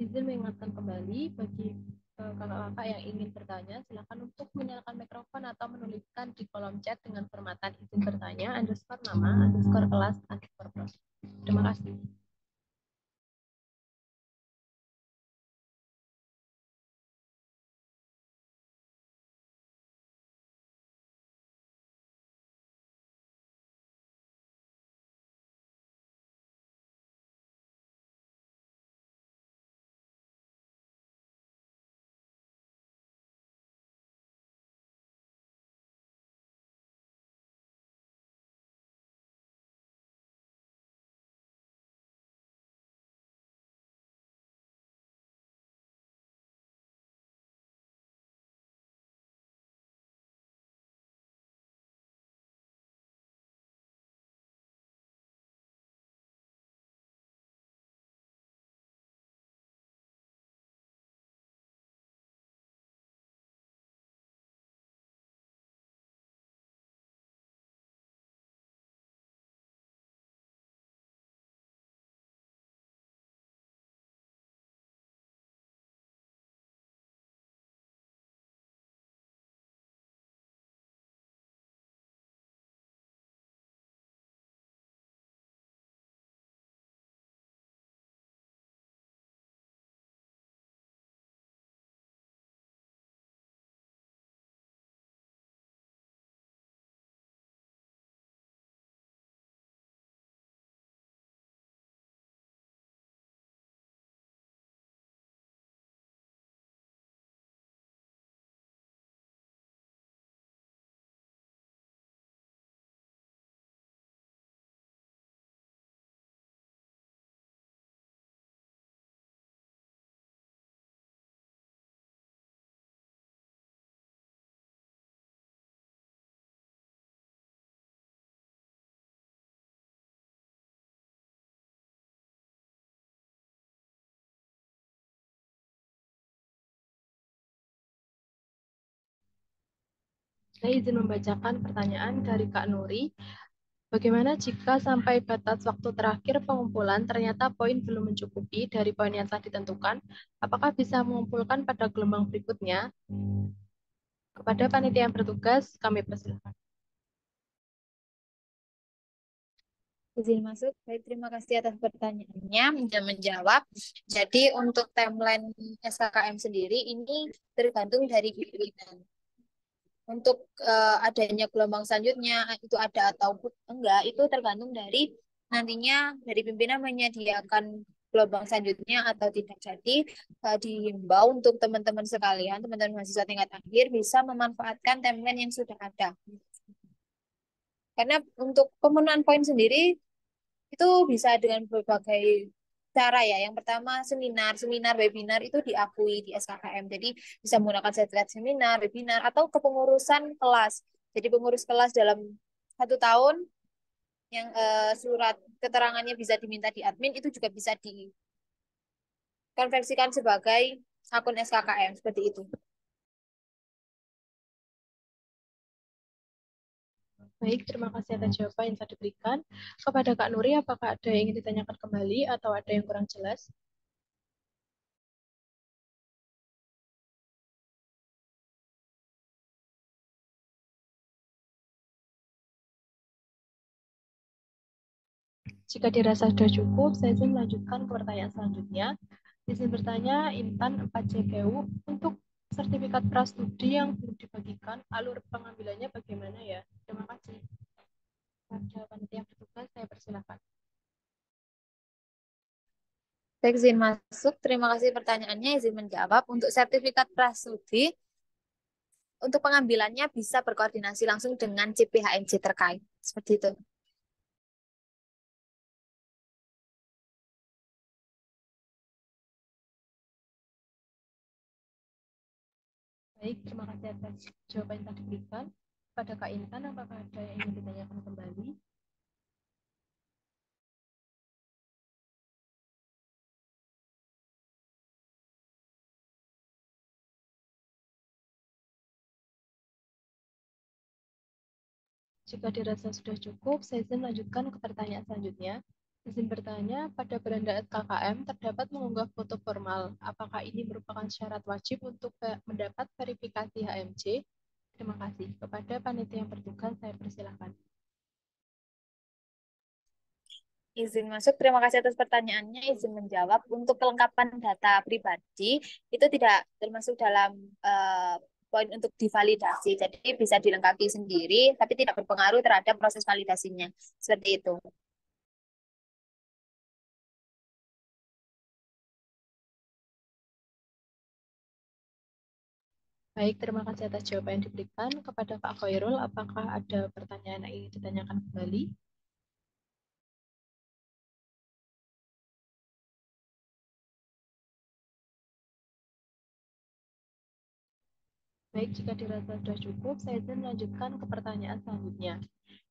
Izin mengingatkan kembali bagi kakak-kakak yang ingin bertanya, silakan untuk menyalakan mikrofon atau menuliskan di kolom chat dengan formatan izin bertanya, underscore nama, underscore kelas, underscore prodi. Terima kasih. Saya izin membacakan pertanyaan dari Kak Nuri. Bagaimana jika sampai batas waktu terakhir pengumpulan ternyata poin belum mencukupi dari poin yang telah ditentukan? Apakah bisa mengumpulkan pada gelombang berikutnya? Kepada panitia yang bertugas, kami persilakan. Izin masuk. Baik, terima kasih atas pertanyaannya dan menjawab. Jadi untuk timeline SKKM sendiri ini tergantung dari pimpinan. Untuk adanya gelombang selanjutnya itu ada atau enggak itu tergantung dari nantinya dari pimpinan menyediakan gelombang selanjutnya atau tidak. Jadi dihimbau untuk teman-teman sekalian, teman-teman mahasiswa tingkat akhir bisa memanfaatkan timeline yang sudah ada. Karena untuk pemenuhan poin sendiri itu bisa dengan berbagai cara ya. Yang pertama seminar, webinar itu diakui di SKKM. Jadi bisa menggunakan sertifikat seminar, webinar, atau kepengurusan kelas. Jadi pengurus kelas dalam 1 tahun yang surat keterangannya bisa diminta di admin itu juga bisa dikonversikan sebagai akun SKKM seperti itu. Baik, terima kasih atas jawaban yang telah diberikan. Kepada Kak Nuri, apakah ada yang ingin ditanyakan kembali atau ada yang kurang jelas? Jika dirasa sudah cukup, saya izin melanjutkan ke pertanyaan selanjutnya. Izin bertanya, Intan 4JKU, untuk sertifikat prastudi yang belum dibagikan, alur pengambilannya bagaimana ya? Terima kasih. Pada panitia yang bertugas, saya persilakan. Baik, izin masuk. Terima kasih pertanyaannya, izin menjawab. Untuk sertifikat prastudi, untuk pengambilannya bisa berkoordinasi langsung dengan CPHMJ terkait. Seperti itu. Baik, terima kasih atas jawaban yang telah diberikan. Pada Kak Intan, apakah ada yang ingin ditanyakan kembali? Jika dirasa sudah cukup, saya izin melanjutkan ke pertanyaan selanjutnya. Izin bertanya, pada beranda SKKM terdapat mengunggah foto formal. Apakah ini merupakan syarat wajib untuk mendapat verifikasi HMJ? Terima kasih. Kepada panitia yang bertugas, saya persilakan. Izin masuk, terima kasih atas pertanyaannya. Izin menjawab, untuk kelengkapan data pribadi itu tidak termasuk dalam poin untuk divalidasi. Jadi bisa dilengkapi sendiri, tapi tidak berpengaruh terhadap proses validasinya. Seperti itu. Baik, terima kasih atas jawaban yang diberikan. Kepada Pak Khairul, apakah ada pertanyaan yang ingin ditanyakan kembali? Baik, jika dirasa sudah cukup, saya izin melanjutkan ke pertanyaan selanjutnya.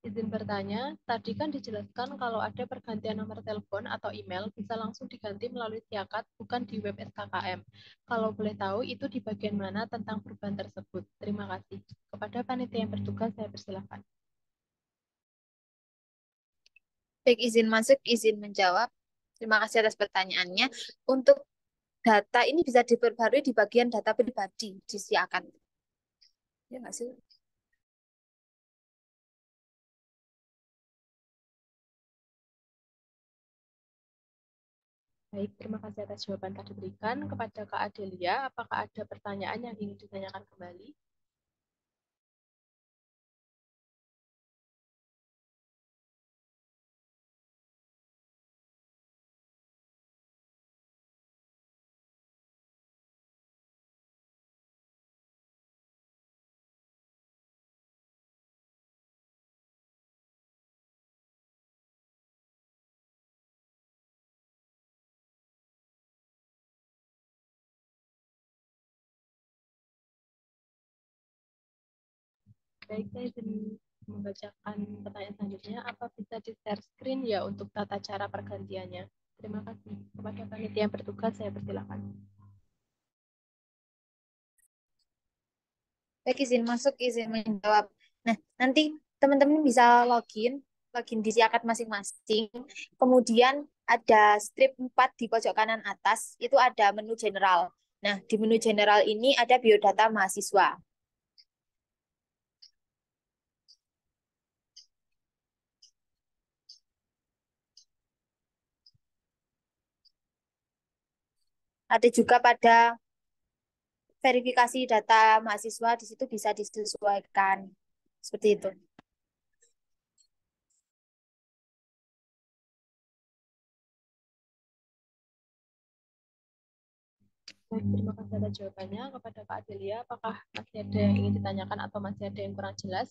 Izin bertanya, tadi kan dijelaskan kalau ada pergantian nomor telepon atau email bisa langsung diganti melalui Siakat, bukan di web SKKM. Kalau boleh tahu, itu di bagian mana tentang perubahan tersebut? Terima kasih. Kepada panitia yang bertugas, saya persilakan. Baik, izin masuk, izin menjawab. Terima kasih atas pertanyaannya. Untuk data ini bisa diperbarui di bagian data pribadi, disediakan. Ya nggak sih? Baik, terima kasih atas jawaban yang diberikan. Kepada Kak Adelia, apakah ada pertanyaan yang ingin ditanyakan kembali? Baik, saya izin membacakan pertanyaan selanjutnya. Apa bisa di-share screen ya untuk tata cara pergantiannya? Terima kasih. Kepada panitia yang bertugas, saya persilakan. Baik, izin masuk, izin menjawab. Nah, nanti teman-teman bisa login di Siakat masing-masing. Kemudian ada strip 4 di pojok kanan atas, itu ada menu general. Nah, di menu general ini ada biodata mahasiswa. Ada juga pada verifikasi data mahasiswa, di situ bisa disesuaikan. Seperti itu. Baik, terima kasih atas jawabannya kepada Kak Adelia. Apakah masih ada yang ingin ditanyakan atau masih ada yang kurang jelas?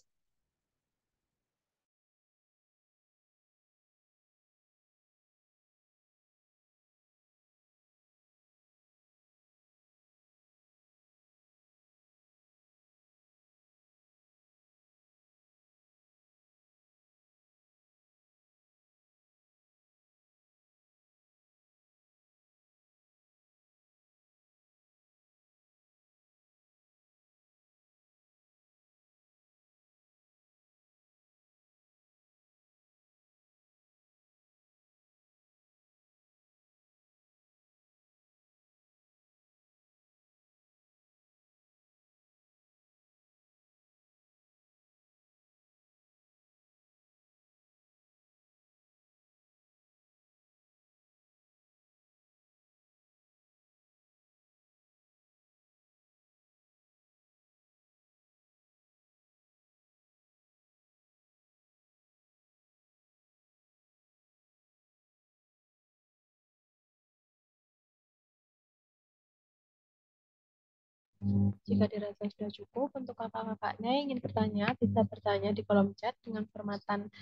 Jika dirasa sudah cukup, untuk kakak-kakaknya yang ingin bertanya, bisa bertanya di kolom chat dengan formatan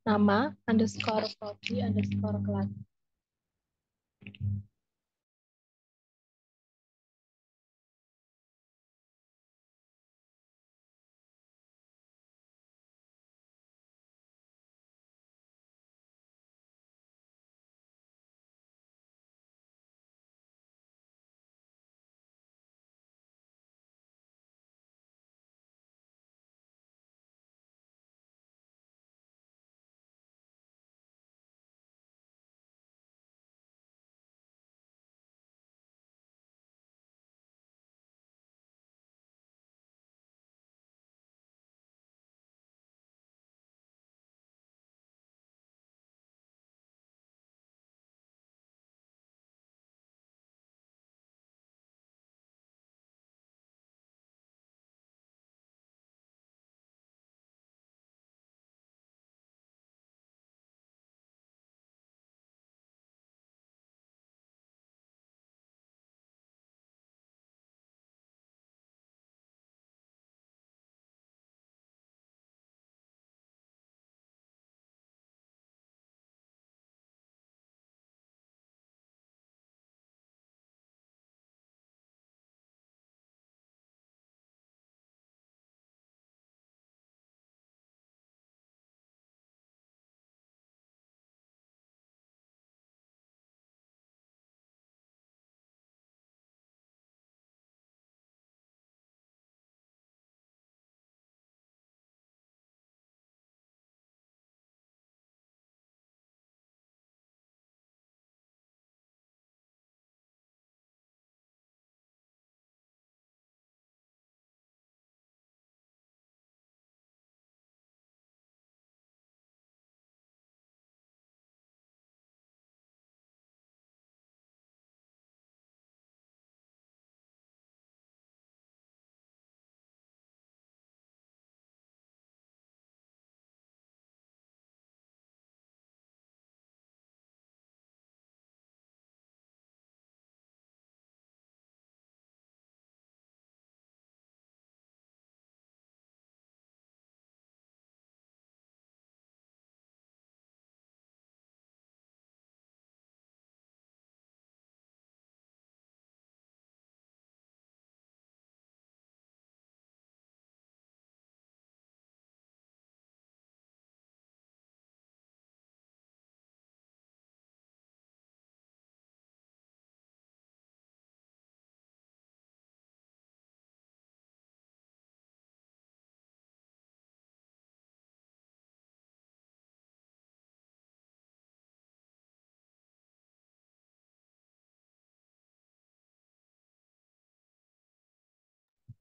nama, underscore prodi, underscore kelas.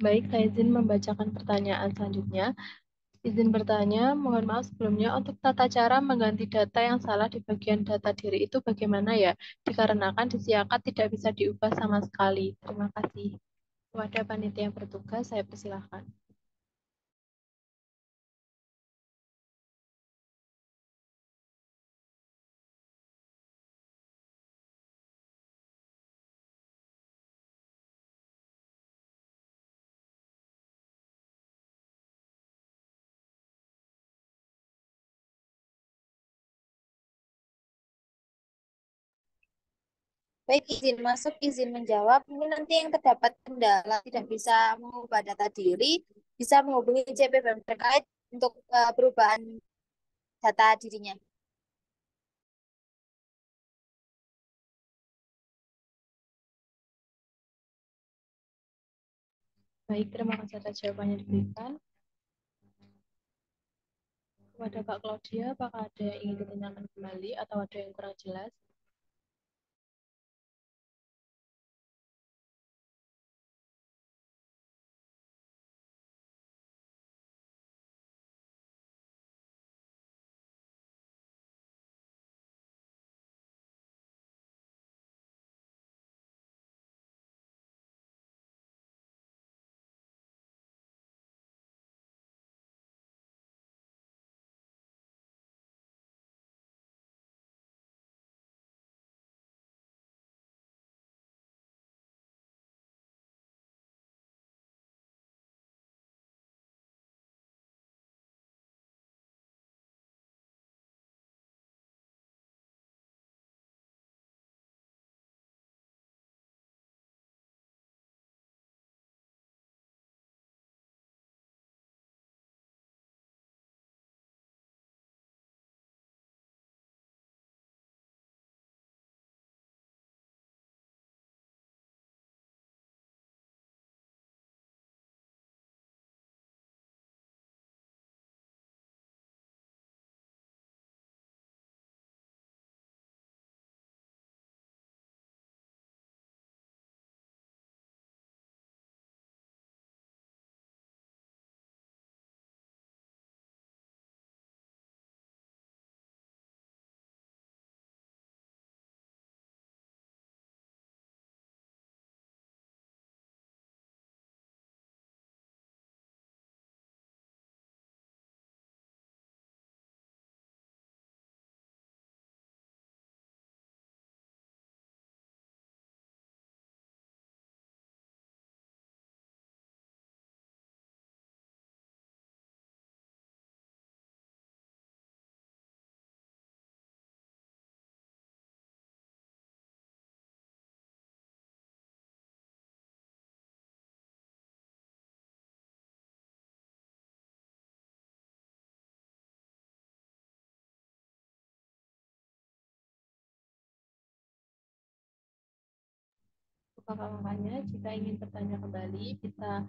Baik, saya izin membacakan pertanyaan selanjutnya. Izin bertanya, mohon maaf sebelumnya untuk tata cara mengganti data yang salah di bagian data diri itu bagaimana ya? Dikarenakan di Siakat tidak bisa diubah sama sekali. Terima kasih. Kepada panitia yang bertugas, saya persilahkan. Baik, izin masuk, izin menjawab. Mungkin nanti yang terdapat kendala tidak bisa mengubah data diri, bisa menghubungi CPBM terkait untuk perubahan data dirinya. Baik, terima kasih atas jawabannya diberikan. Kepada Kak Claudia, apakah ada yang ingin ditanyakan kembali atau ada yang kurang jelas? Kakak-kakaknya, jika ingin bertanya kembali, bisa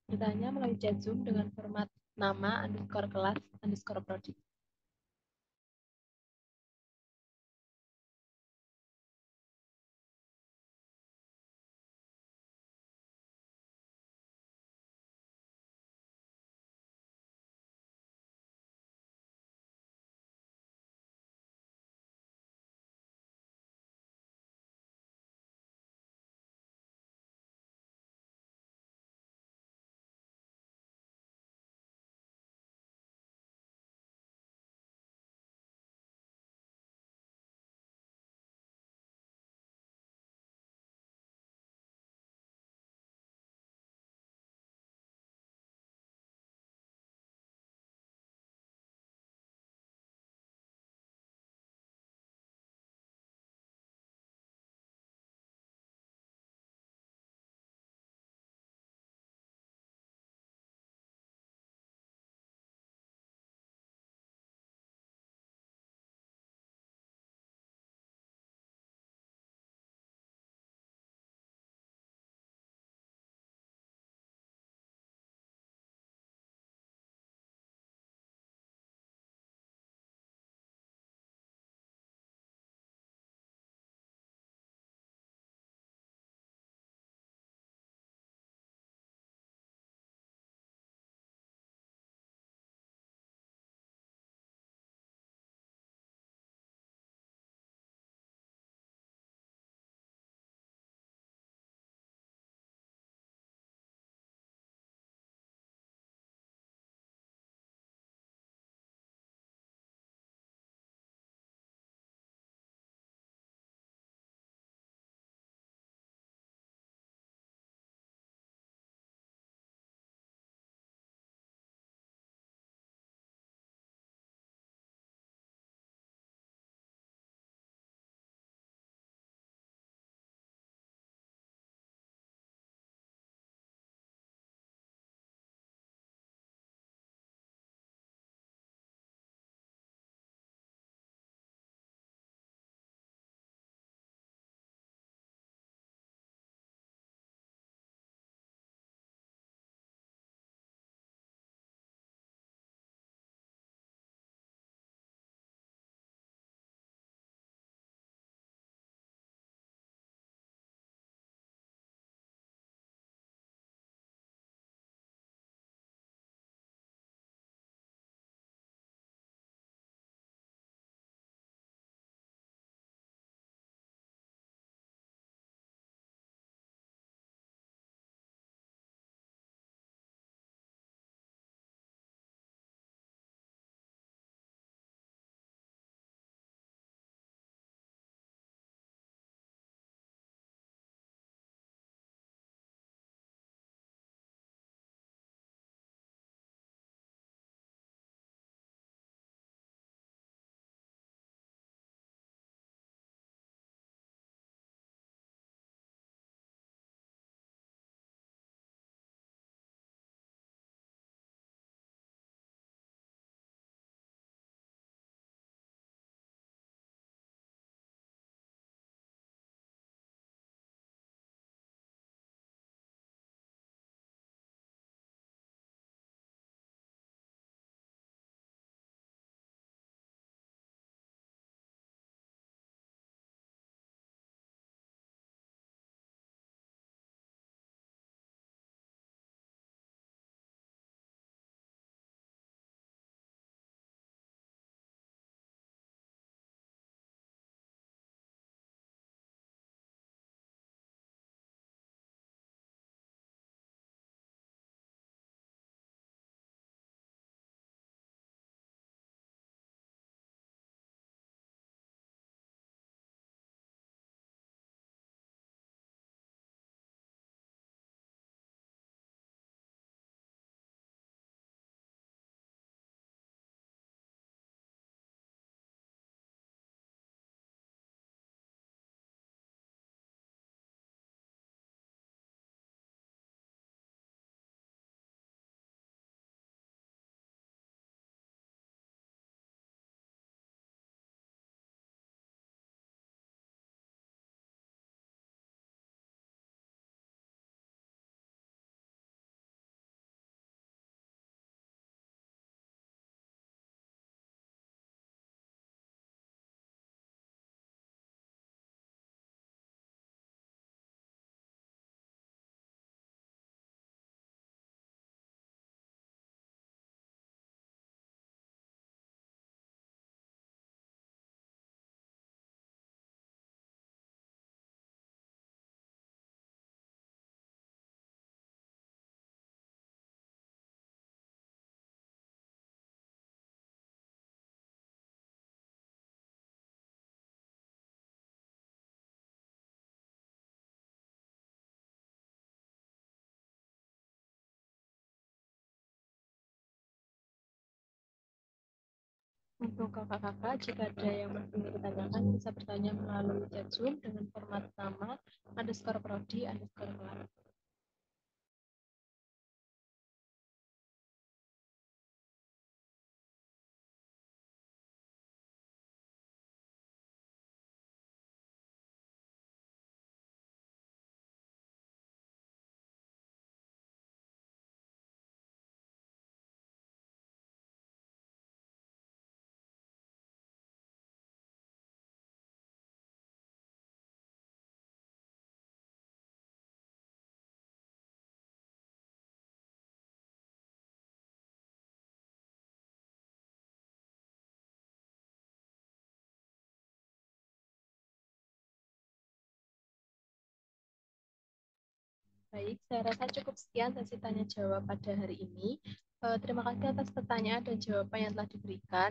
bertanya melalui chat Zoom dengan format nama underscore kelas underscore prodi. Untuk kakak-kakak, jika ada yang ingin ditanyakan, bisa bertanya melalui chat Zoom dengan format nama _prodi_kelas. Baik, saya rasa cukup sekian sesi tanya jawab pada hari ini. Terima kasih atas pertanyaan dan jawaban yang telah diberikan.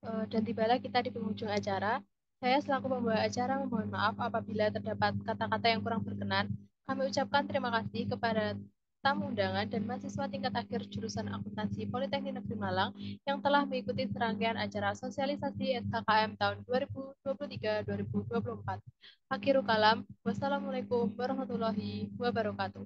Dan tibalah kita di penghujung acara. Saya selaku pembawa acara memohon maaf apabila terdapat kata-kata yang kurang berkenan. Kami ucapkan terima kasih kepada tamu undangan dan mahasiswa tingkat akhir jurusan Akuntansi Politeknik Negeri Malang yang telah mengikuti serangkaian acara sosialisasi SKKM tahun 2023-2024. Akhirul kalam, wassalamualaikum warahmatullahi wabarakatuh.